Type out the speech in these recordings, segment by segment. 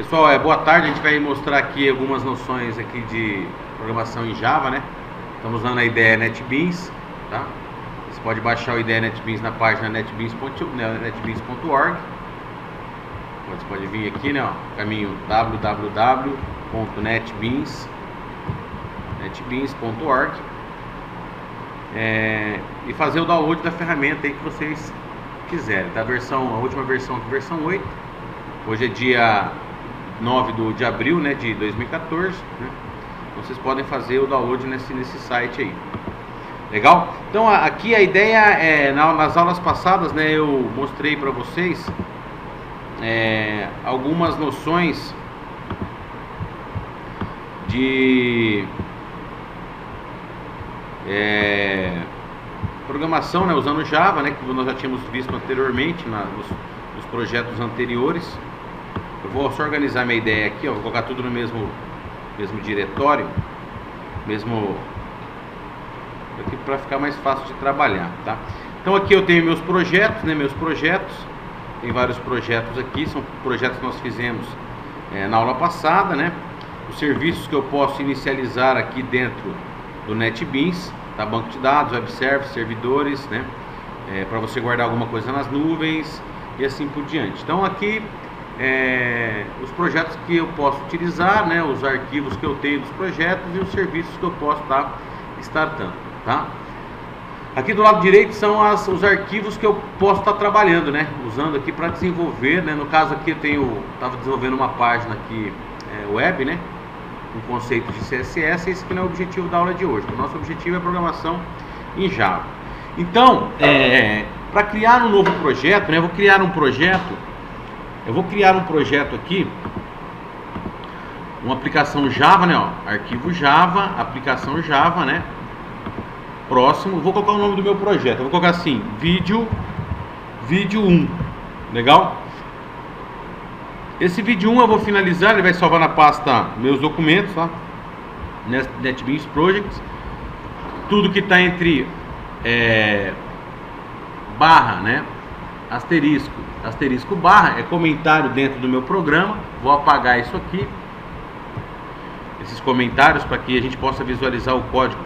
Pessoal, boa tarde. A gente vai mostrar aqui algumas noções aqui de programação em Java, né? Estamos usando a ideia NetBeans, tá? Você pode baixar a ideia NetBeans na página netbeans.org. Você pode vir aqui, né? Ó, caminho www.netbeans.org e fazer o download da ferramenta aí que vocês quiserem. Tá? A última versão é a versão 8. Hoje é dia 9 de abril, né, de 2014, né? Então vocês podem fazer o download nesse site aí. Legal? Então aqui a ideia é, nas aulas passadas, né, eu mostrei para vocês algumas noções de programação, né, usando Java, né, que nós já tínhamos visto anteriormente nos projetos anteriores. Eu vou só organizar minha ideia aqui, ó, vou colocar tudo no mesmo diretório, aqui para ficar mais fácil de trabalhar, tá? Então aqui eu tenho meus projetos, né? Tem vários projetos aqui, são projetos que nós fizemos na aula passada, né? Os serviços que eu posso inicializar aqui dentro do NetBeans, tá? Banco de dados, web service, servidores, né? Para você guardar alguma coisa nas nuvens e assim por diante. Então aqui os projetos que eu posso utilizar, né, os arquivos que eu tenho dos projetos e os serviços que eu posso estar startando, tá? Aqui do lado direito são os arquivos que eu posso estar trabalhando, né, usando aqui para desenvolver, né? No caso aqui eu estava desenvolvendo uma página aqui web, né, com conceitos de CSS. Esse que não é o objetivo da aula de hoje. O nosso objetivo é programação em Java. Então, para criar um novo projeto, né, eu vou criar um projeto aqui, uma aplicação Java, né, ó, arquivo Java, aplicação Java, né, próximo, vou colocar o nome do meu projeto, eu vou colocar assim, vídeo 1, legal? Esse vídeo 1 eu vou finalizar, ele vai salvar na pasta meus documentos, tá? NetBeans Projects, tudo que está entre barra, né, asterisco barra é comentário dentro do meu programa. Vou apagar isso aqui, esses comentários, para que a gente possa visualizar o código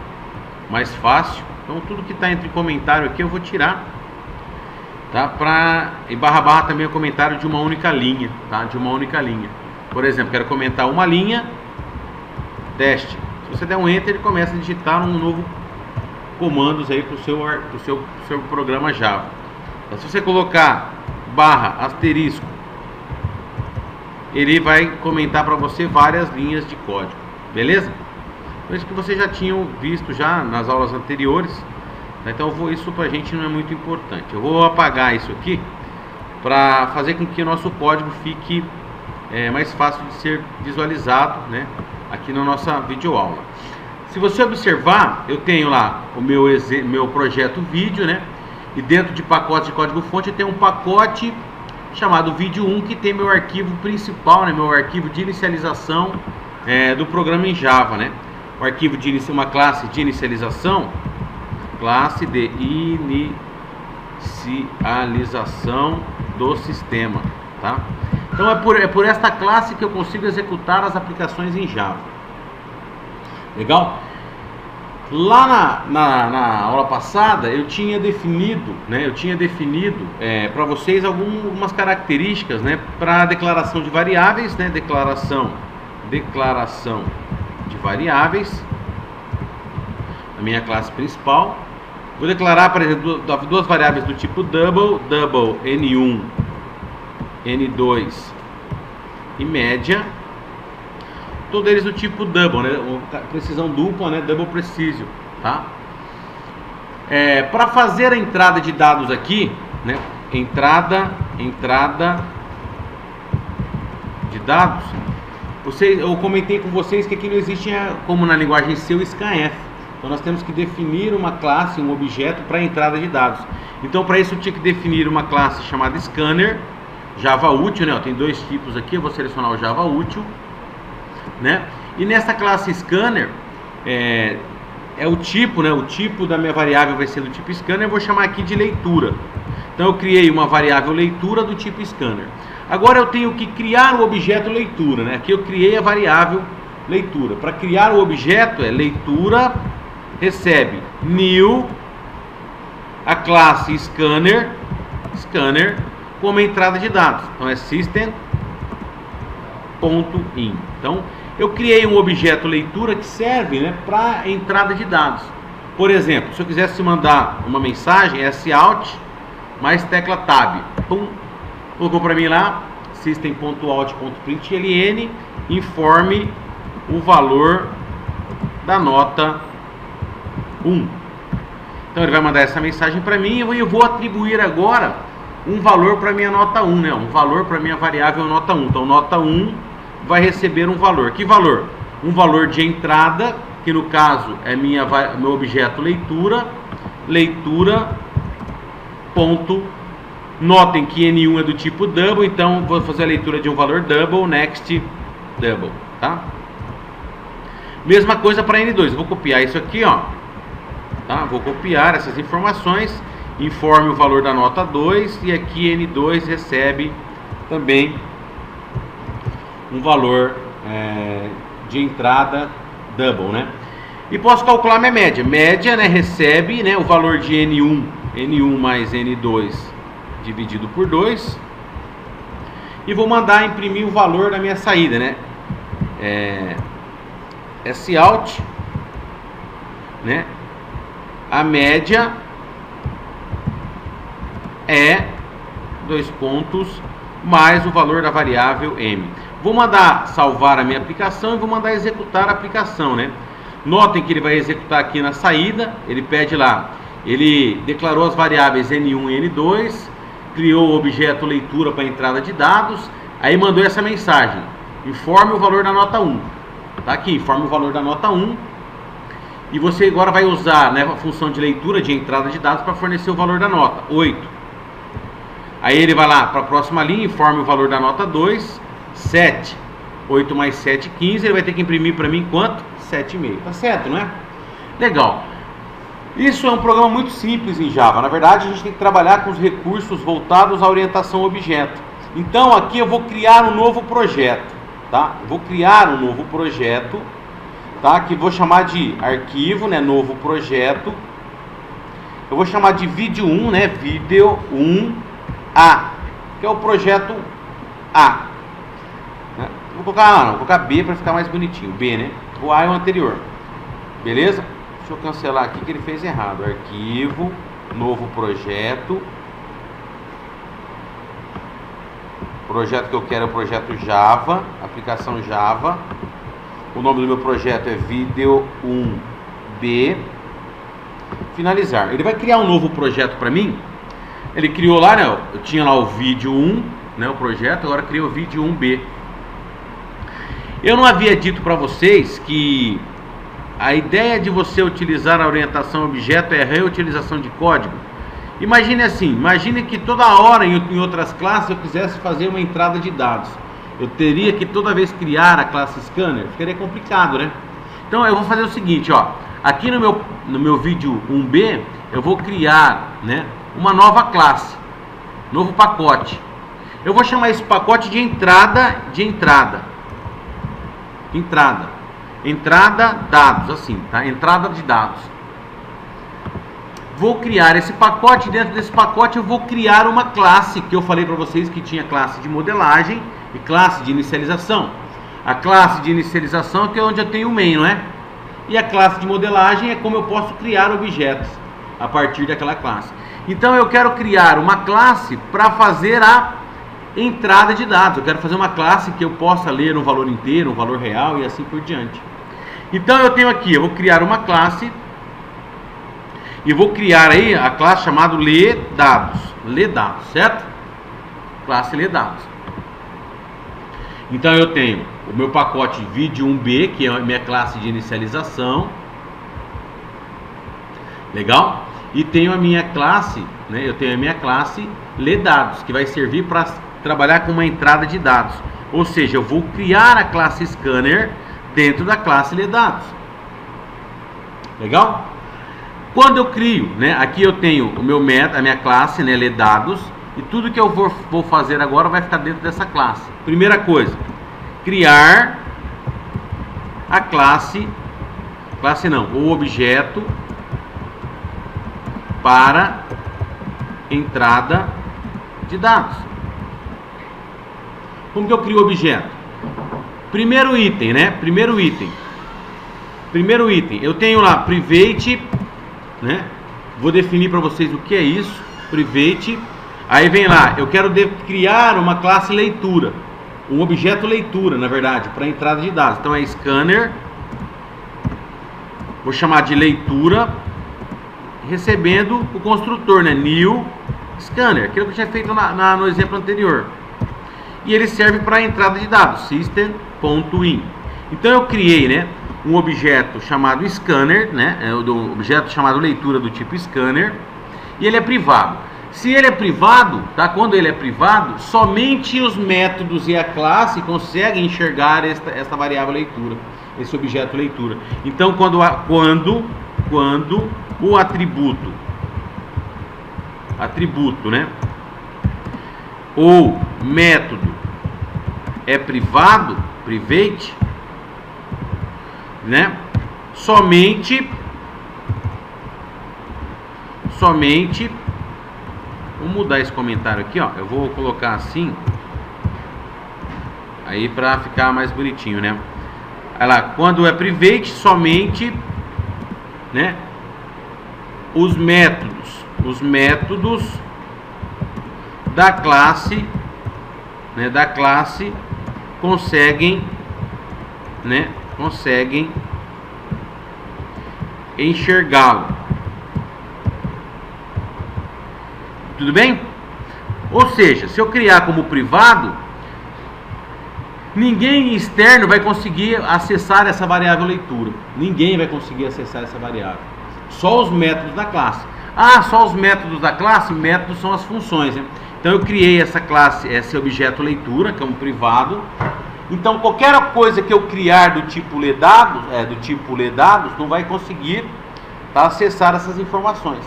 mais fácil. Então tudo que está entre comentário aqui eu vou tirar, tá? E barra também é comentário de uma única linha, tá? De uma única linha. Por exemplo, quero comentar uma linha, teste. Se você der um enter, ele começa a digitar um novo comandos aí para o seu programa Java. Então, se você colocar barra asterisco, ele vai comentar para você várias linhas de código, beleza? Então, isso que vocês já tinham visto já nas aulas anteriores, tá? Então isso pra gente não é muito importante. Eu vou apagar isso aqui para fazer com que o nosso código fique mais fácil de ser visualizado, né, aqui na nossa videoaula. Se você observar, eu tenho lá o meu projeto vídeo, né? E dentro de pacotes de código-fonte eu tenho um pacote chamado vídeo 1 que tem meu arquivo principal, né, meu arquivo de inicialização do programa em Java, né? O arquivo de uma classe de inicialização, classe de inicialização do sistema, tá? Então é por esta classe que eu consigo executar as aplicações em Java. Legal? Lá na aula passada eu tinha definido, né, para vocês algumas características, né, para a declaração de variáveis, né, declaração de variáveis na minha classe principal. Vou declarar, por exemplo, duas variáveis do tipo double n1, n2 e média. Todos eles do tipo double, né? Precisão dupla, né? Double precision, tá? Para fazer a entrada de dados aqui, né? Entrada de dados. Eu comentei com vocês que aqui não existe, como na linguagem C, o scanf. Então nós temos que definir uma classe, um objeto para entrada de dados. Então para isso eu tinha que definir uma classe chamada scanner, Java útil, né? Tem dois tipos aqui. Eu vou selecionar o Java útil, né? E nessa classe scanner o tipo, né? O tipo da minha variável vai ser do tipo scanner. Eu vou chamar aqui de leitura. Então eu criei uma variável leitura do tipo scanner. Agora eu tenho que criar o objeto leitura, né? Aqui eu criei a variável leitura. Para criar o objeto é leitura, recebe new, a classe scanner como entrada de dados. Então é system.in. Então eu criei um objeto leitura que serve, né, para entrada de dados. Por exemplo, se eu quisesse mandar uma mensagem, out mais tecla tab, pum, colocou para mim lá system.out.println, informe o valor da nota 1. Então ele vai mandar essa mensagem para mim e eu vou atribuir agora um valor para minha nota 1, né? Um valor para minha variável nota 1. Então nota 1 vai receber um valor. Que valor? Um valor de entrada, que no caso é meu objeto leitura, ponto. Notem que N1 é do tipo double, então vou fazer a leitura de um valor double, next double, tá? Mesma coisa para N2, eu vou copiar isso aqui, ó, tá? Vou copiar essas informações, informe o valor da nota 2 e aqui N2 recebe também um valor de entrada double, né? E posso calcular minha média. Média, né, recebe, né, o valor de N1 mais N2 dividido por 2. E vou mandar imprimir o valor da minha saída, né? Out, né? A média é 2 pontos mais o valor da variável M. Vou mandar salvar a minha aplicação e vou mandar executar a aplicação, né? Notem que ele vai executar aqui na saída, ele pede lá, ele declarou as variáveis N1 e N2, criou o objeto leitura para entrada de dados, aí mandou essa mensagem, informe o valor da nota 1. Tá aqui, informe o valor da nota 1. E você agora vai usar, né, a função de leitura de entrada de dados para fornecer o valor da nota, 8. Aí ele vai lá para a próxima linha, informe o valor da nota 2, 7. 8 mais 7, 15, ele vai ter que imprimir para mim quanto? 7,5. Tá certo, não é? Legal. Isso é um programa muito simples em Java. Na verdade, a gente tem que trabalhar com os recursos voltados à orientação objeto. Então, aqui eu vou criar um novo projeto, tá? Vou criar um novo projeto, tá? Que vou chamar de arquivo, né? Novo projeto. Eu vou chamar de vídeo 1, né? Vídeo 1A, que é o projeto A. Vou colocar A, não, vou colocar B para ficar mais bonitinho. B, né? O A é o anterior. Beleza? Deixa eu cancelar aqui que ele fez errado. Arquivo, novo projeto. O projeto que eu quero é o projeto Java, aplicação Java. O nome do meu projeto é Vídeo 1B. Finalizar. Ele vai criar um novo projeto para mim. Ele criou lá, né? Eu tinha lá o vídeo 1, né? O projeto, agora criou o vídeo 1B. Eu não havia dito para vocês que a ideia de você utilizar a orientação objeto é a reutilização de código. Imagine assim, imagine que toda hora em outras classes eu quisesse fazer uma entrada de dados. Eu teria que toda vez criar a classe scanner, ficaria complicado, né? Então eu vou fazer o seguinte, ó, aqui no meu vídeo 1B, eu vou criar, né, uma nova classe, novo pacote. Eu vou chamar esse pacote de entrada dados, assim, tá? Entrada de dados. Vou criar esse pacote, dentro desse pacote eu vou criar uma classe, que eu falei para vocês que tinha classe de modelagem e classe de inicialização. A classe de inicialização que é onde eu tenho o main, não é? E a classe de modelagem é como eu posso criar objetos a partir daquela classe. Então eu quero criar uma classe para fazer a entrada de dados. Eu quero fazer uma classe que eu possa ler um valor inteiro, um valor real e assim por diante. Então eu tenho aqui, eu vou criar uma classe e vou criar aí a classe chamada LeDados, certo? Classe LeDados. Então eu tenho o meu pacote vídeo 1B, que é a minha classe de inicialização. Legal? E tenho a minha classe, né? Eu tenho a minha classe LeDados, que vai servir para trabalhar com uma entrada de dados. Ou seja, eu vou criar a classe scanner dentro da classe LeDados. Legal? Quando eu crio, né? Aqui eu tenho a minha classe, né, LeDados. E tudo que eu vou fazer agora vai ficar dentro dessa classe. Primeira coisa, criar a classe não, o objeto para entrada de dados. Como que eu crio o objeto? Primeiro item, né? Primeiro item, eu tenho lá private, né? Vou definir para vocês o que é isso, private. Aí vem lá, eu quero criar uma classe leitura, um objeto leitura, na verdade, para entrada de dados. Então é scanner, vou chamar de leitura, recebendo o construtor, né? New scanner, aquilo que eu tinha feito no exemplo anterior. E ele serve para a entrada de dados, system.in. Então eu criei, né, um objeto chamado scanner, né, um objeto chamado leitura do tipo scanner, e ele é privado. Se ele é privado, tá? Quando ele é privado, somente os métodos e a classe conseguem enxergar esta variável leitura, esse objeto leitura. Então quando o atributo, né, ou método é privado, private, né, somente vou mudar esse comentário aqui, ó, eu vou colocar assim aí para ficar mais bonitinho, né? Olha lá, quando é private, somente, né, os métodos da classe, né, conseguem enxergá-lo. Tudo bem? Ou seja, se eu criar como privado, ninguém externo vai conseguir acessar essa variável leitura. Ninguém vai conseguir acessar essa variável. Só os métodos da classe. Ah, só os métodos da classe? Métodos são as funções, né? Então eu criei essa classe, esse objeto leitura, que é um privado. Então qualquer coisa que eu criar do tipo ler dados, não vai conseguir, tá, acessar essas informações.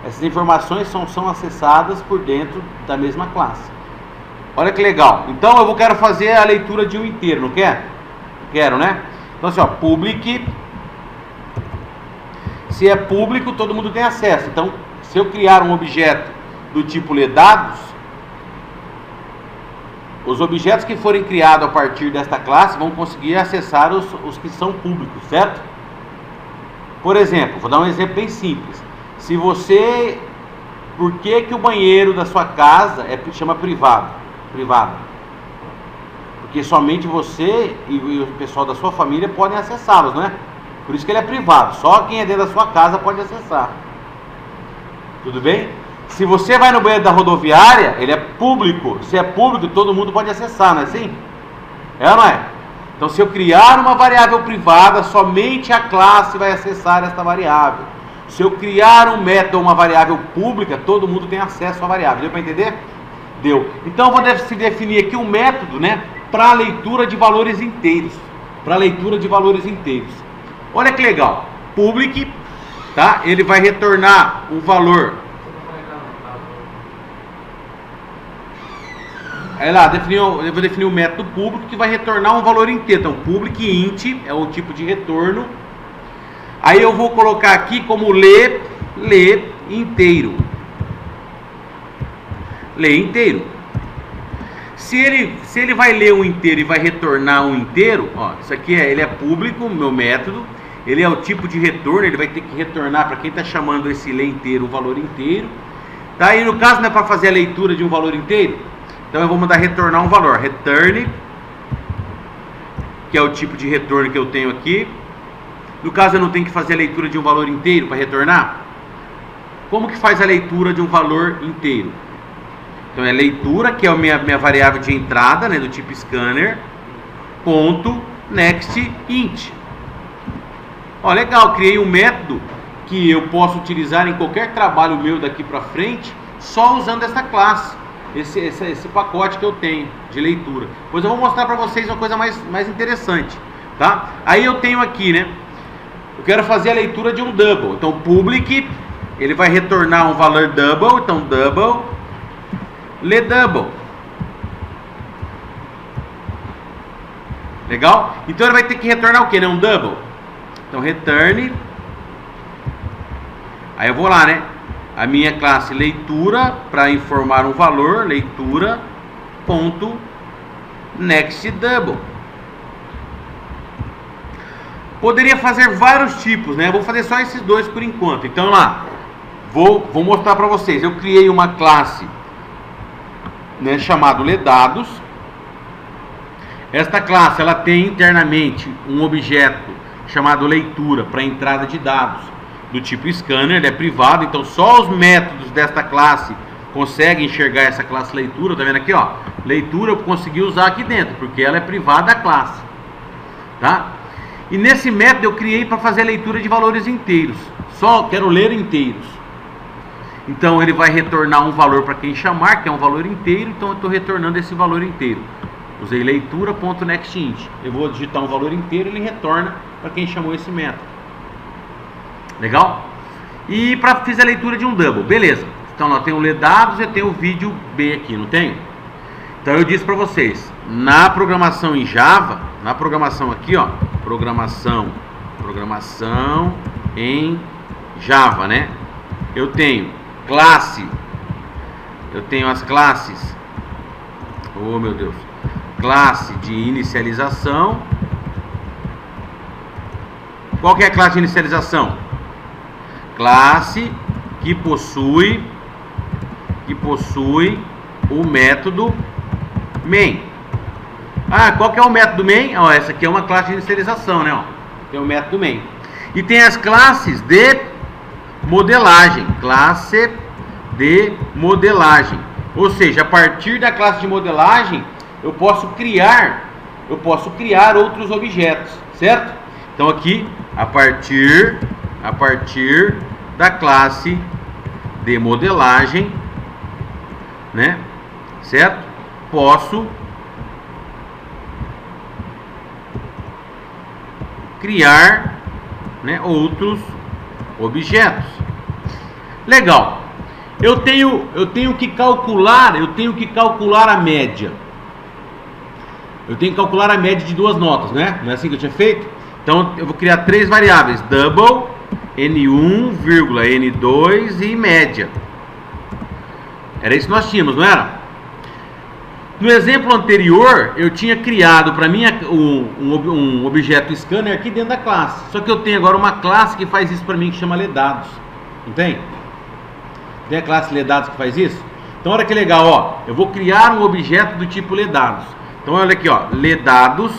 Essas informações são acessadas por dentro da mesma classe. Olha que legal. Então eu quero fazer a leitura de um inteiro, não quer? Quero, né? Então assim, ó, public. Se é público, todo mundo tem acesso. Então, se eu criar um objeto do tipo ler dados, os objetos que forem criados a partir desta classe vão conseguir acessar os que são públicos, certo? Por exemplo, vou dar um exemplo bem simples. Se você... Por que o banheiro da sua casa chama privado? Porque somente você e o pessoal da sua família podem acessá-los, não é? Por isso que ele é privado. Só quem é dentro da sua casa pode acessar. Tudo bem? Se você vai no banheiro da rodoviária, ele é público. Se é público, todo mundo pode acessar, não é assim? É ou não é? Então, se eu criar uma variável privada, somente a classe vai acessar esta variável. Se eu criar um método ou uma variável pública, todo mundo tem acesso à variável. Deu para entender? Deu. Então, eu vou definir aqui um método, né, para a leitura de valores inteiros. Olha que legal. Public, tá? Ele vai retornar o valor. Aí lá, eu vou definir um método público que vai retornar um valor inteiro. Então, public int é o tipo de retorno. Aí eu vou colocar aqui como ler inteiro. Ler inteiro. Se ele vai ler um inteiro e vai retornar um inteiro, ó, isso aqui ele é público, meu método. Ele é o tipo de retorno, ele vai ter que retornar para quem está chamando esse ler inteiro, um valor inteiro. Tá? E no caso não é para fazer a leitura de um valor inteiro. Então eu vou mandar retornar um valor, return, que é o tipo de retorno que eu tenho aqui. No caso eu não tenho que fazer a leitura de um valor inteiro para retornar. Como que faz a leitura de um valor inteiro? Então é leitura, que é a minha variável de entrada, né, do tipo scanner, ponto, next, int. Ó, legal, criei um método que eu posso utilizar em qualquer trabalho meu daqui para frente, só usando essa classe, esse pacote que eu tenho de leitura. Depois eu vou mostrar para vocês uma coisa mais interessante, tá? Aí eu tenho aqui, né, eu quero fazer a leitura de um double. Então public, ele vai retornar um valor double, então double. ledouble. Legal? Então ele vai ter que retornar o que? Né? Um double. Então return. Aí eu vou lá, né? A minha classe leitura para informar um valor, leitura ponto next double. Poderia fazer vários tipos, né? Eu vou fazer só esses dois por enquanto. Então lá, vou mostrar para vocês. Eu criei uma classe, né, chamada ledados. Esta classe ela tem internamente um objeto chamado leitura para entrada de dados do tipo scanner. Ele é privado, então só os métodos desta classe conseguem enxergar essa classe leitura. Tá vendo aqui, ó? Leitura eu consegui usar aqui dentro porque ela é privada da classe, tá? E nesse método eu criei para fazer a leitura de valores inteiros. Só quero ler inteiros. Então ele vai retornar um valor para quem chamar, que é um valor inteiro. Então eu estou retornando esse valor inteiro. Usei leitura.nextInt. Eu vou digitar um valor inteiro e ele retorna para quem chamou esse método. Legal? E fiz a leitura de um double. Beleza. Então lá tem o ledados e tem o vídeo B aqui, não tem? Então eu disse para vocês, na programação em Java, na programação aqui, ó, programação em Java, né? Eu tenho classe, eu tenho as classes, oh meu Deus, classe de inicialização. Qual que é a classe de inicialização? Classe que possui o método main. Ah, qual que é o método main? Ó, essa aqui é uma classe de inicialização, né? Ó, tem o método main. E tem as classes de modelagem. Classe de modelagem. Ou seja, a partir da classe de modelagem, eu posso criar outros objetos, certo? Então aqui, a partir da classe de modelagem, né? Certo? Posso criar, né, outros objetos. Legal. Eu tenho que calcular a média. Eu tenho que calcular a média de duas notas, né? Não é assim que eu tinha feito? Então eu vou criar três variáveis: double, N1, N2 e média. Era isso que nós tínhamos, não era? No exemplo anterior, eu tinha criado para mim um objeto scanner aqui dentro da classe. Só que eu tenho agora uma classe que faz isso para mim, que chama ledados. Não tem? Tem a classe ledados que faz isso? Então olha que legal, ó. Eu vou criar um objeto do tipo ledados. Então olha aqui, ó. Ledados,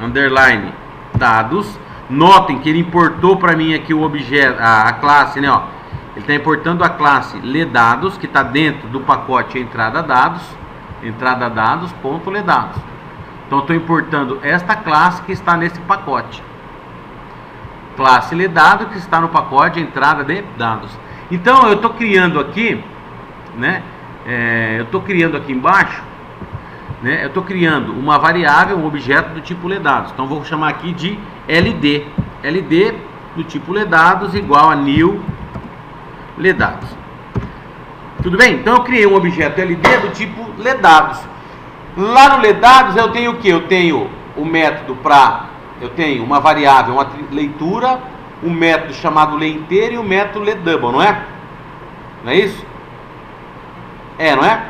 underline, dados. Notem que ele importou para mim aqui o objeto, a classe, né, ó. Ele está importando a classe ledados, que está dentro do pacote entrada dados, ponto ledados. Então eu estou importando esta classe que está nesse pacote, classe ledado, que está no pacote entrada de dados. Então eu estou criando aqui, né? Eu estou criando aqui embaixo, né? Eu estou criando uma variável, um objeto do tipo ledados. Então vou chamar aqui de LD, LD do tipo ledados igual a new ledados. Tudo bem? Então eu criei um objeto LD do tipo ledados. Lá no ledados eu tenho o que? Eu tenho o método eu tenho uma variável, uma leitura, um método chamado leInteiro e o método ledouble, não é? Não é isso? É, não é?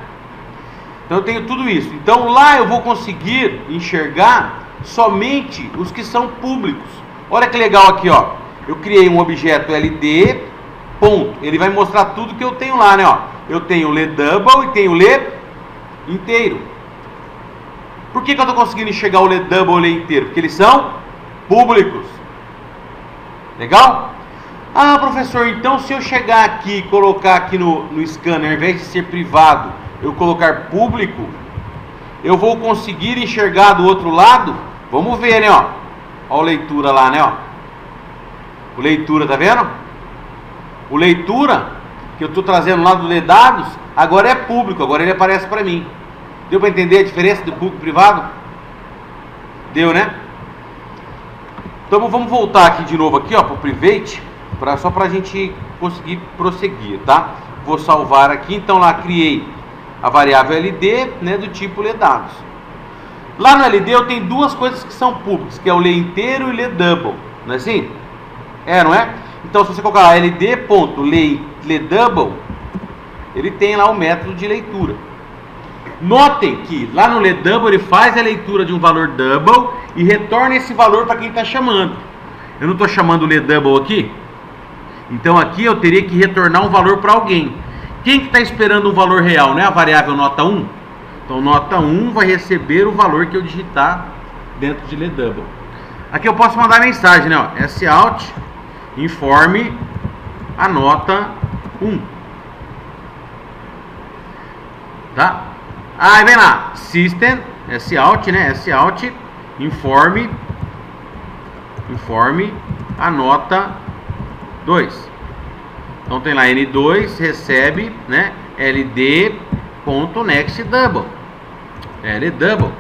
Então eu tenho tudo isso. Então lá eu vou conseguir enxergar somente os que são públicos. Olha que legal aqui, ó. Eu criei um objeto LD, ponto. Ele vai mostrar tudo que eu tenho lá, né, ó. Eu tenho o ledouble e tenho o leInteiro. Por que eu estou conseguindo enxergar o ledouble e o leInteiro? Porque eles são públicos. Legal? Ah, professor, então se eu chegar aqui e colocar aqui no scanner, ao invés de ser privado, eu colocar público, eu vou conseguir enxergar do outro lado? Vamos ver, né, ó. Ó a leitura lá, né, ó. O leitura, tá vendo? O leitura, que eu estou trazendo lá do ledados, agora é público, agora ele aparece para mim. Deu para entender a diferença do público e privado? Deu, né? Então vamos voltar aqui de novo aqui, ó, para o private, só para a gente conseguir prosseguir, tá? vou salvar aqui. Então lá criei a variável LD, né, do tipo ler_dados. Lá no LD eu tenho duas coisas que são públicas, que é o ler inteiro e ler double, não é assim? Não é? Então se você colocar lá ld.ler_double, ele tem lá o método de leitura. Notem que lá no ler double ele faz a leitura de um valor double e retorna esse valor para quem está chamando. Eu não estou chamando o ler double aqui? Então aqui eu teria que retornar um valor para alguém. Quem que está esperando um valor real, né? A variável nota 1? Então nota 1 vai receber o valor que eu digitar dentro de ler double. Aqui eu posso mandar mensagem, né? Ó, sout informe a nota 1. Tá? Aí vem lá, system, sout, né? Sout informe a nota 2. Então tem lá N2 recebe, né, ld.nextDouble. LDouble.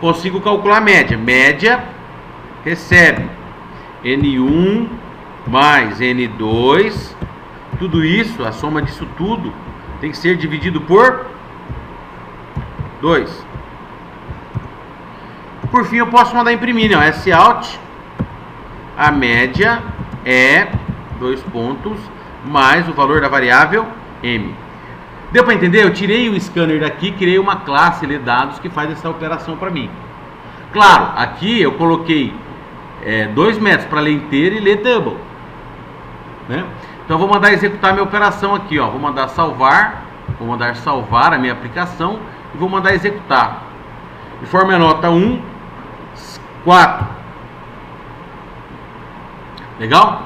Consigo calcular a média. Média recebe N1 mais N2. Tudo isso, a soma disso tudo, tem que ser dividido por 2. Por fim, eu posso mandar imprimir, né? Sout, a média é 2 pontos mais o valor da variável M. Deu para entender? Eu tirei o scanner daqui, criei uma classe ler_dados que faz essa operação para mim. Claro, aqui eu coloquei 2 métodos para ler inteiro e ler double, né? Então eu vou mandar executar minha operação aqui, ó. Vou mandar salvar a minha aplicação e vou mandar executar. Informe a nota 1, 4. Legal?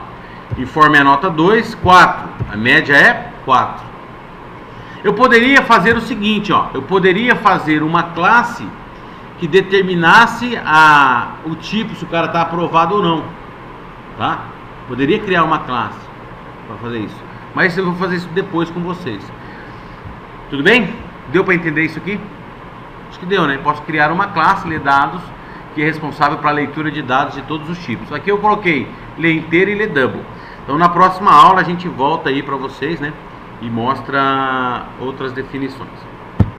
Informe a nota 2, 4. A média é 4. Eu poderia fazer o seguinte, ó. Eu poderia fazer uma classe que determinasse o tipo, se o cara está aprovado ou não. Tá? Poderia criar uma classe para fazer isso. Mas eu vou fazer isso depois com vocês. Tudo bem? Deu para entender isso aqui? Acho que deu, né? Posso criar uma classe ler_dados que é responsável para a leitura de dados de todos os tipos. Aqui eu coloquei ler inteiro e ler double. Então na próxima aula a gente volta aí para vocês, né? E mostra outras definições.